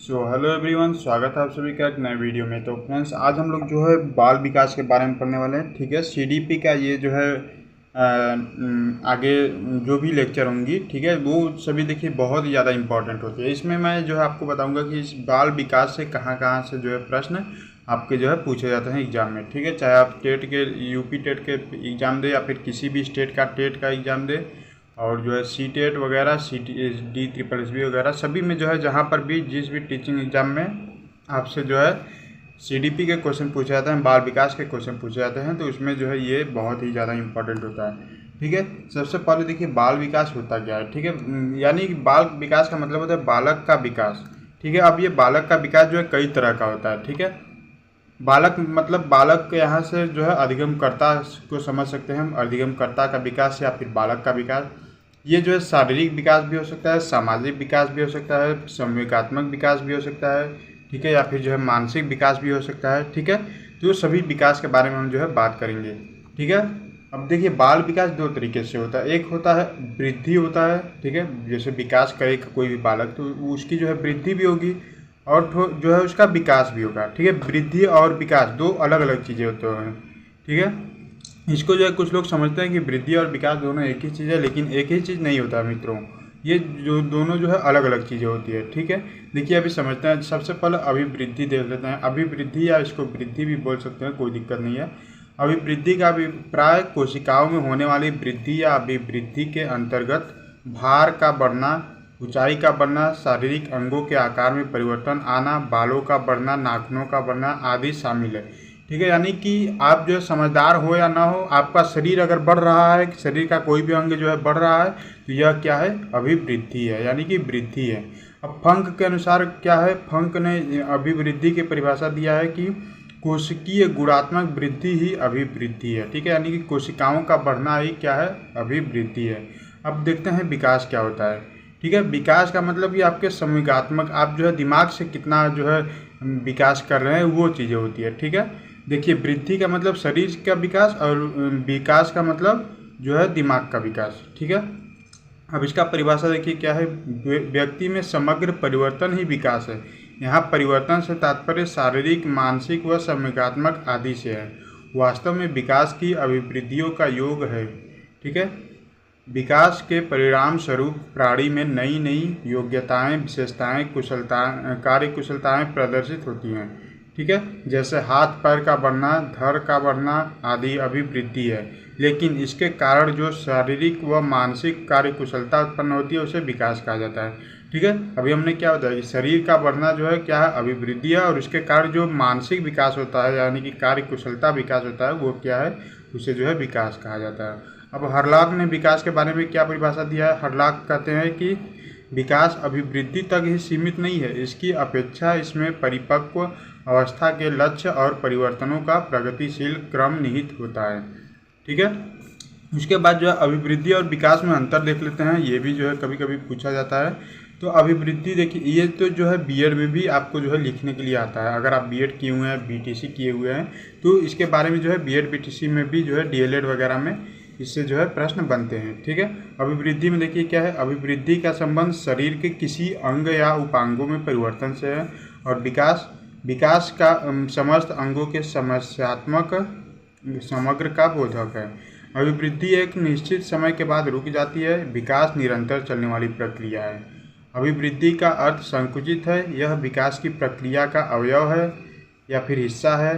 Hello everyone, स्वागत है आप सभी का एक नए वीडियो में। तो फ्रेंड्स, आज हम लोग जो है बाल विकास के बारे में पढ़ने वाले हैं। ठीक है, सीडीपी का ये जो है आगे जो भी लेक्चर होंगी, ठीक है, वो सभी देखिए बहुत ही ज़्यादा इंपॉर्टेंट होती है। इसमें मैं जो है आपको बताऊंगा कि इस बाल विकास से कहाँ कहाँ से जो है प्रश्न आपके जो है पूछे जाते हैं एग्जाम में। ठीक है, चाहे आप टेट के यूपी टेट के एग्ज़ाम दें या फिर किसी भी स्टेट का टेट का एग्ज़ाम दें, और जो है सी टेट वगैरह CTD, वगैरह सभी में जो है जहाँ पर भी जिस भी टीचिंग एग्ज़ाम में आपसे जो है सीडीपी के क्वेश्चन पूछे जाते हैं, बाल विकास के क्वेश्चन पूछे जाते हैं, तो उसमें जो है ये बहुत ही ज़्यादा इंपॉर्टेंट होता है। ठीक है, सबसे पहले देखिए बाल विकास होता क्या है। ठीक है, यानी कि बाल विकास का मतलब होता है बालक का विकास। ठीक है, अब ये बालक का विकास जो है कई तरह का होता है। ठीक है, बालक मतलब बालक के यहाँ से जो है अधिगमकर्ता को समझ सकते हैं हम, अधिगमकर्ता का विकास या फिर बालक का विकास। ये जो है शारीरिक विकास भी हो सकता है, सामाजिक विकास भी हो सकता है, संवेगात्मक विकास भी हो सकता है। ठीक है, या फिर जो है मानसिक विकास भी हो सकता है। ठीक है, तो सभी विकास के बारे में हम जो है बात करेंगे। ठीक है, अब देखिए बाल विकास दो तरीके से होता है। एक होता है वृद्धि होता है। ठीक है, जैसे विकास करेगा कोई भी बालक तो उसकी जो है वृद्धि भी होगी और जो है उसका विकास भी होगा। ठीक है, वृद्धि और विकास दो अलग अलग चीज़ें होते हैं। ठीक है, इसको जो है कुछ लोग समझते हैं कि वृद्धि और विकास दोनों एक ही चीज़ है, लेकिन एक ही चीज़ नहीं होता है मित्रों। ये जो दोनों जो है अलग अलग चीज़ें होती है। ठीक है, देखिए अभी समझते हैं। सबसे पहले अभिवृद्धि देख लेते हैं। अभिवृद्धि या इसको वृद्धि भी बोल सकते हैं, कोई दिक्कत नहीं है। अभिवृद्धि का अभिप्राय कोशिकाओं में होने वाली वृद्धि या अभिवृद्धि के अंतर्गत भार का बढ़ना, ऊंचाई का बढ़ना, शारीरिक अंगों के आकार में परिवर्तन आना, बालों का बढ़ना, नाखूनों का बढ़ना आदि शामिल है। ठीक है, यानी कि आप जो है समझदार हो या ना हो, आपका शरीर अगर बढ़ रहा है, शरीर का कोई भी अंग जो है बढ़ रहा है, तो यह क्या है? अभिवृद्धि है, यानी कि वृद्धि है। अब फंक के अनुसार क्या है? फंक ने अभिवृद्धि की परिभाषा दिया है कि कोशिकीय गुणात्मक वृद्धि ही अभिवृद्धि है। ठीक है, यानी कि कोशिकाओं का बढ़ना ही क्या है? अभिवृद्धि है। अब देखते हैं विकास क्या होता है। ठीक है, विकास का मतलब कि आपके संवेगात्मक, आप जो है दिमाग से कितना जो है विकास कर रहे हैं, वो चीज़ें होती है। ठीक है, देखिए वृद्धि का मतलब शरीर का विकास और विकास का मतलब जो है दिमाग का विकास। ठीक है, अब इसका परिभाषा देखिए क्या है। व्यक्ति में समग्र परिवर्तन ही विकास है। यहाँ परिवर्तन से तात्पर्य शारीरिक, मानसिक व संवेगात्मक आदि से है। वास्तव में विकास की अभिवृद्धियों का योग है। ठीक है, विकास के परिणाम स्वरूप प्राणी में नई नई योग्यताएं, विशेषताएं, कुशलताएं, कार्य कुशलताएं प्रदर्शित होती हैं। ठीक है, जैसे हाथ पैर का बढ़ना, धड़ का बढ़ना आदि अभिवृद्धि है। लेकिन इसके कारण जो शारीरिक व मानसिक कार्य कुशलता उत्पन्न होती है उसे विकास कहा जाता है। ठीक है, अभी हमने क्या बताया कि शरीर का बढ़ना जो है क्या है? अभिवृद्धि है, और इसके कारण जो मानसिक विकास होता है यानी कि कार्य कुशलता विकास होता है वो क्या है? उसे जो है विकास कहा जाता है। अब हरलाक ने विकास के बारे में क्या परिभाषा दिया है? हरलाक कहते हैं कि विकास अभिवृद्धि तक ही सीमित नहीं है, इसकी अपेक्षा इसमें परिपक्व अवस्था के लक्ष्य और परिवर्तनों का प्रगतिशील क्रम निहित होता है। ठीक है, उसके बाद जो है अभिवृद्धि और विकास में अंतर देख लेते हैं। ये भी जो है कभी कभी पूछा जाता है। तो अभिवृद्धि देखिए, ये तो जो है बीएड में भी आपको जो है लिखने के लिए आता है। अगर आप बीएड किए हुए हैं, बीटीसी किए हुए हैं, तो इसके बारे में जो है बीएड बीटीसी में भी जो है डीएलएड वगैरह में इससे जो है प्रश्न बनते हैं। ठीक है, अभिवृद्धि में देखिए क्या है। अभिवृद्धि का संबंध शरीर के किसी अंग या उपांगों में परिवर्तन से है, और विकास का समस्त अंगों के समस्यात्मक समग्र का बोधक है। अभिवृद्धि एक निश्चित समय के बाद रुक जाती है, विकास निरंतर चलने वाली प्रक्रिया है। अभिवृद्धि का अर्थ संकुचित है, यह विकास की प्रक्रिया का अवयव है या फिर हिस्सा है।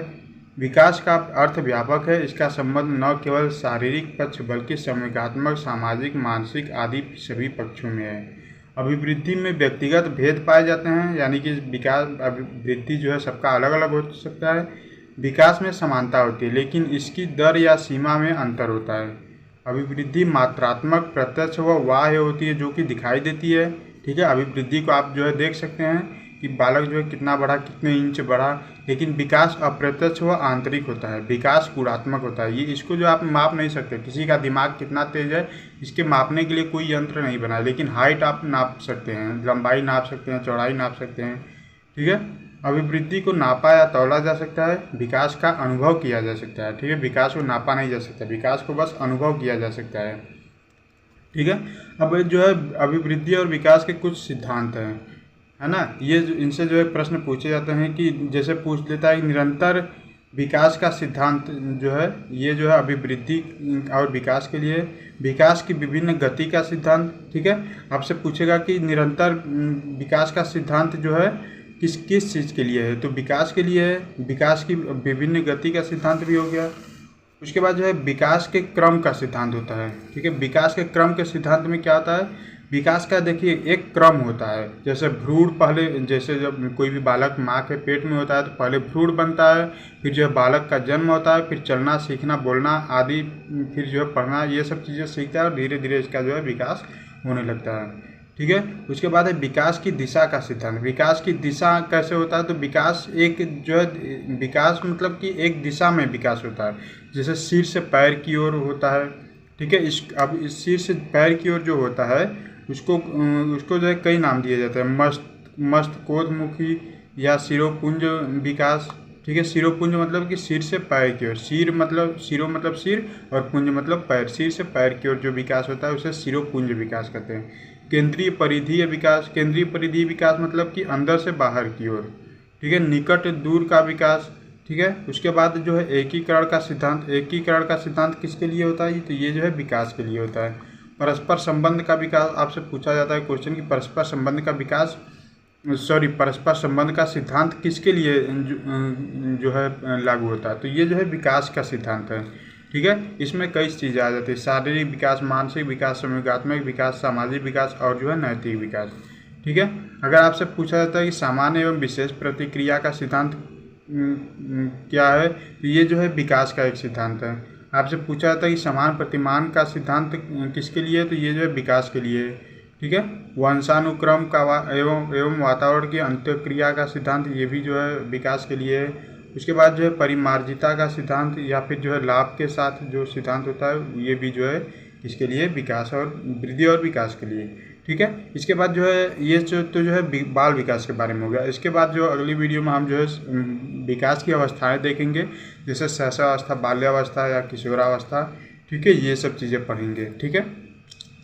विकास का अर्थ व्यापक है, इसका संबंध न केवल शारीरिक पक्ष बल्कि संवेगात्मक, सामाजिक, मानसिक आदि सभी पक्षों में है। अभिवृद्धि में व्यक्तिगत भेद पाए जाते हैं, यानी कि विकास अभिवृद्धि जो है सबका अलग अलग हो सकता है। विकास में समानता होती है, लेकिन इसकी दर या सीमा में अंतर होता है। अभिवृद्धि मात्रात्मक, प्रत्यक्ष व बाह्य होती है, जो कि दिखाई देती है। ठीक है, अभिवृद्धि को आप जो है देख सकते हैं कि बालक जो है कितना बढ़ा, कितने इंच बढ़ा। लेकिन विकास अप्रत्यक्ष व आंतरिक होता है, विकास गुणात्मक होता है। ये इसको जो आप माप नहीं सकते, किसी का दिमाग कितना तेज है इसके मापने के लिए कोई यंत्र नहीं बना है। लेकिन हाइट आप नाप सकते हैं, लंबाई नाप सकते हैं, चौड़ाई नाप सकते हैं। ठीक है, अभिवृद्धि को नापा या तौला जा सकता है, विकास का अनुभव किया जा सकता है। ठीक है, विकास को नापा नहीं जा सकता, विकास को बस अनुभव किया जा सकता है। ठीक है, अब जो है अभिवृद्धि और विकास के कुछ सिद्धांत हैं। है ना। ये इनसे जो है प्रश्न पूछे जाते हैं कि जैसे पूछ लेता है निरंतर विकास का सिद्धांत जो है ये जो है अभिवृद्धि और विकास के लिए, विकास की विभिन्न गति का सिद्धांत, ठीक है। आपसे पूछेगा कि निरंतर विकास का सिद्धांत जो है किस किस चीज़ के लिए है, तो विकास के लिए है। विकास की विभिन्न गति का सिद्धांत भी हो गया। उसके बाद जो है विकास के क्रम का सिद्धांत होता है, ठीक है। विकास के क्रम के सिद्धांत में क्या होता है, विकास का देखिए एक क्रम होता है। जैसे भ्रूण पहले, जैसे जब कोई भी बालक माँ के पेट में होता है तो पहले भ्रूण बनता है, फिर जो है बालक का जन्म होता है, फिर चलना सीखना बोलना आदि, फिर जो है पढ़ना, ये सब चीज़ें सीखता है और धीरे धीरे इसका जो है विकास होने लगता है, ठीक है। उसके बाद है विकास की दिशा का सिद्धांत। विकास की दिशा कैसे होता है, तो विकास एक जो है विकास मतलब कि एक दिशा में विकास होता है। जैसे सिर से पैर की ओर होता है, ठीक है। अब इस सिर से पैर की ओर जो होता है उसको जो है कई नाम दिए जाते हैं, मस्तकोद्मुखी या सिरोपुंज विकास, ठीक है। सिरोपुंज मतलब कि सिर से पैर की ओर, सिर मतलब सिरो मतलब सिर और पुंज मतलब पैर, सिर से पैर की ओर जो विकास होता है उसे सिरोपुंज विकास कहते हैं। केंद्रीय परिधीय विकास, केंद्रीय परिधीय विकास मतलब कि अंदर से बाहर की ओर, ठीक है। निकट दूर का विकास, ठीक है। उसके बाद जो है एकीकरण का सिद्धांत। एकीकरण का सिद्धांत किसके लिए होता है, तो ये जो है विकास के लिए होता है। परस्पर संबंध का विकास, आपसे पूछा जाता है क्वेश्चन कि परस्पर संबंध का विकास, परस्पर संबंध का सिद्धांत किसके लिए जो है लागू होता है, तो ये जो है विकास का सिद्धांत है, ठीक है। इसमें कई चीज़ें आ जाती है, शारीरिक विकास, मानसिक विकास, संवेगात्मक विकास, सामाजिक विकास और जो है नैतिक विकास, ठीक है। अगर आपसे पूछा जाता है कि सामान्य एवं विशेष प्रतिक्रिया का सिद्धांत क्या है, तो ये जो है विकास का एक सिद्धांत है। आपसे पूछा जाता है कि समान प्रतिमान का सिद्धांत किसके लिए है, तो ये जो है विकास के लिए है, ठीक है। वंशानुक्रम का एवं वातावरण की अंत्यक्रिया का सिद्धांत, ये भी जो है विकास के लिए है। उसके बाद जो है परिमार्जिता का सिद्धांत या फिर जो है लाभ के साथ जो सिद्धांत होता है, ये भी जो है किसके लिए, विकास और वृद्धि और विकास के लिए, ठीक है। इसके बाद जो है ये तो जो है बाल विकास के बारे में हो गया। इसके बाद जो अगली वीडियो में हम जो है विकास की अवस्थाएं देखेंगे, जैसे शैशवावस्था, बाल्यावस्था या किशोरावस्था, ठीक है। ये सब चीज़ें पढ़ेंगे, ठीक है।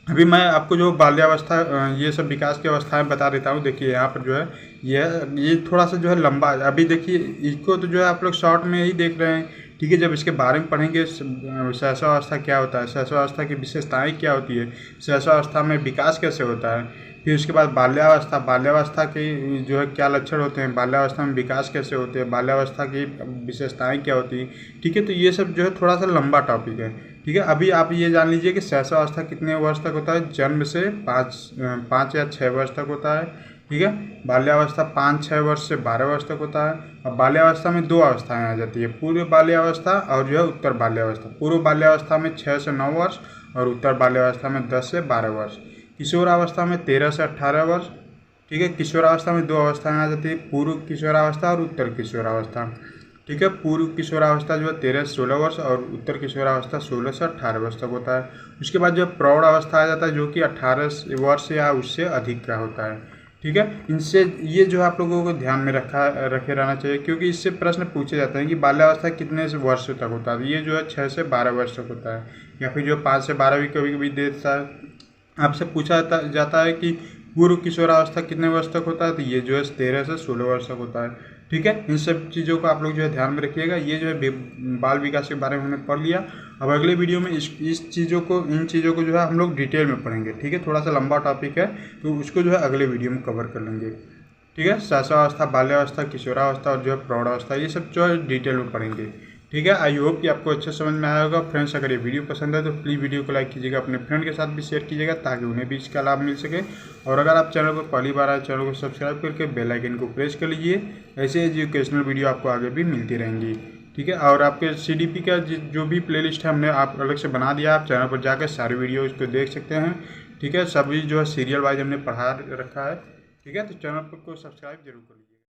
अभी मैं आपको जो बाल्यावस्था ये सब विकास की अवस्थाएं बता देता हूँ। देखिए यहाँ पर जो है ये थोड़ा सा जो है लंबा है। अभी देखिए इसको तो जो है आप लोग शॉर्ट में ही देख रहे हैं, ठीक है। जब इसके बारे में पढ़ेंगे शैशवावस्था क्या होता है, शैशवावस्था की विशेषताएं क्या होती है, शैशवावस्था में विकास कैसे होता है, फिर उसके बाद बाल्यावस्था, बाल्यावस्था के जो है क्या लक्षण होते हैं, बाल्यावस्था में विकास कैसे होते हैं, बाल्यावस्था की विशेषताएं क्या होती हैं, ठीक है। तो ये सब जो है थोड़ा सा लंबा टॉपिक है, ठीक है। अभी आप ये जान लीजिए कि शैशवावस्था कितने वर्ष तक होता है, जन्म से 5 या 6 वर्ष तक होता है, ठीक है। बाल्यावस्था 5-6 वर्ष से 12 वर्ष तक होता है। अब बाल्यावस्था में 2 अवस्थाएं आ जाती है, पूर्व बाल्यावस्था और जो है उत्तर बाल्यावस्था। पूर्व बाल्यावस्था में 6 से 9 वर्ष और उत्तर बाल्यावस्था में 10 से 12 वर्ष। किशोरावस्था में 13 से 18 वर्ष, ठीक है। किशोरावस्था में 2 अवस्थाएं आ जाती है, पूर्व किशोरावस्था और उत्तर किशोरावस्था, ठीक है। पूर्व किशोरावस्था जो है 13 से 16 वर्ष और उत्तर किशोरावस्था 16 से 18 वर्ष तक होता है। उसके बाद जो प्रौढ़ अवस्था आ जाता है जो कि 18 वर्ष या उससे अधिक का होता है, ठीक है। इनसे ये जो आप लोगों को ध्यान में रखे रहना चाहिए, क्योंकि इससे प्रश्न पूछे जाते हैं कि बाल्यावस्था कितने से वर्ष तक होता है। ये जो है 6 से 12 वर्ष तक होता है, या फिर जो 5 से 12 भी कभी कभी देता है। आपसे पूछा जाता है कि पूर्व किशोरावस्था कितने वर्ष तक होता है, तो ये जो है 13 से 16 वर्ष तक होता है, ठीक है। इन सब चीज़ों को आप लोग जो है ध्यान में रखिएगा। ये जो है बाल विकास के बारे में हमने पढ़ लिया। अब अगले वीडियो में इन चीज़ों को जो है हम लोग डिटेल में पढ़ेंगे, ठीक है। थोड़ा सा लंबा टॉपिक है तो उसको जो है अगले वीडियो में कवर कर लेंगे, ठीक है। शैशवावस्था, बाल्यावस्था, किशोरावस्था और जो है प्रौढ़ावस्था, ये सब जो है डिटेल में पढ़ेंगे, ठीक है। आई होप कि आपको अच्छे समझ में आया होगा। फ्रेंड्स, अगर ये वीडियो पसंद है तो प्लीज़ वीडियो को लाइक कीजिएगा, अपने फ्रेंड के साथ भी शेयर कीजिएगा ताकि उन्हें भी इसका लाभ मिल सके। और अगर आप चैनल पर पहली बार आए, चैनल को सब्सक्राइब करके बेल आइकन को प्रेस कर लीजिए। ऐसे एजुकेशनल वीडियो आपको आगे भी मिलती रहेंगी, ठीक है। और आपके CDP का जो भी प्लेलिस्ट है हमने आप अलग से बना दिया, आप चैनल पर जाकर सारी वीडियो इसको देख सकते हैं, ठीक है। सभी जो है सीरियल वाइज हमने पढ़ा रखा है, ठीक है। तो चैनल को सब्सक्राइब जरूर कर लीजिए।